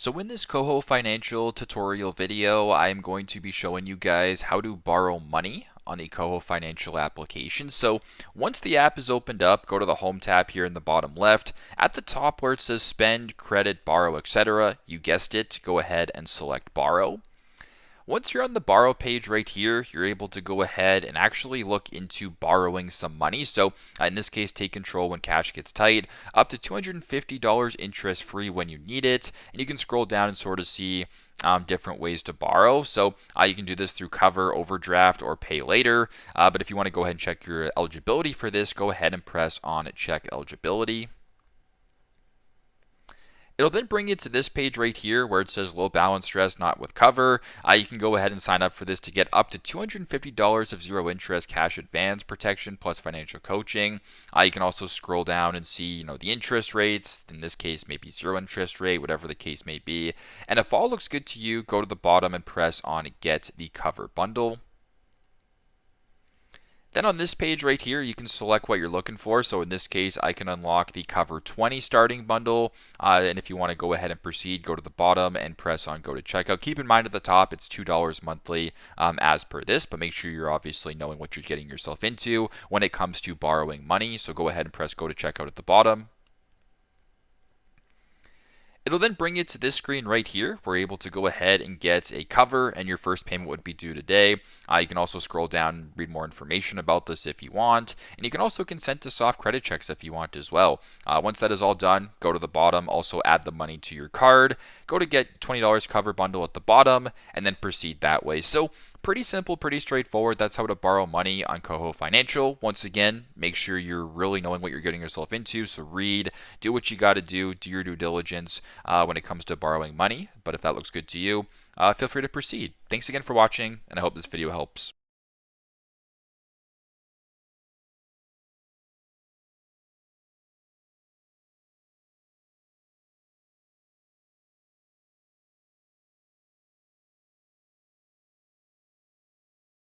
So in this KOHO Financial tutorial video, I'm going to be showing you guys how to borrow money on the KOHO Financial application. So once the app is opened up, go to the Home tab here in the bottom left. At the top where it says Spend, Credit, Borrow, etc., you guessed it, go ahead and select Borrow. Once you're on the borrow page right here, you're able to go ahead and actually look into borrowing some money. So in this case, take control when cash gets tight, up to $250 interest free when you need it. And you can scroll down and sort of see different ways to borrow. So you can do this through cover, overdraft, or pay later. But if you want to go ahead and check your eligibility for this, go ahead and press on check eligibility. It'll then bring you to this page right here where it says low balance stress, not with cover. You can go ahead and sign up for this to get up to $250 of zero interest cash advance protection plus financial coaching. You can also scroll down and see, the interest rates. In this case, maybe zero interest rate, whatever the case may be. And if all looks good to you, go to the bottom and press on get the cover bundle. Then on this page right here, you can select what you're looking for. So in this case, I can unlock the Cover 20 starting bundle. And if you want to go ahead and proceed, go to the bottom and press on Go to Checkout. Keep in mind at the top, it's $2 monthly as per this, but make sure you're obviously knowing what you're getting yourself into when it comes to borrowing money. So go ahead and press Go to Checkout at the bottom. It'll then bring you to this screen right here. We're able to go ahead and get a cover, and your first payment would be due today. You can also scroll down and read more information about this if you want, and you can also consent to soft credit checks if you want as well. Once that is all done, go to the bottom, also add the money to your card, go to get $20 cover bundle at the bottom, and then proceed that way. So pretty simple, pretty straightforward. That's how to borrow money on KOHO Financial. Once again, make sure you're really knowing what you're getting yourself into. So read, do what you got to do your due diligence when it comes to borrowing money. But if that looks good to you, feel free to proceed. Thanks again for watching, and I hope this video helps.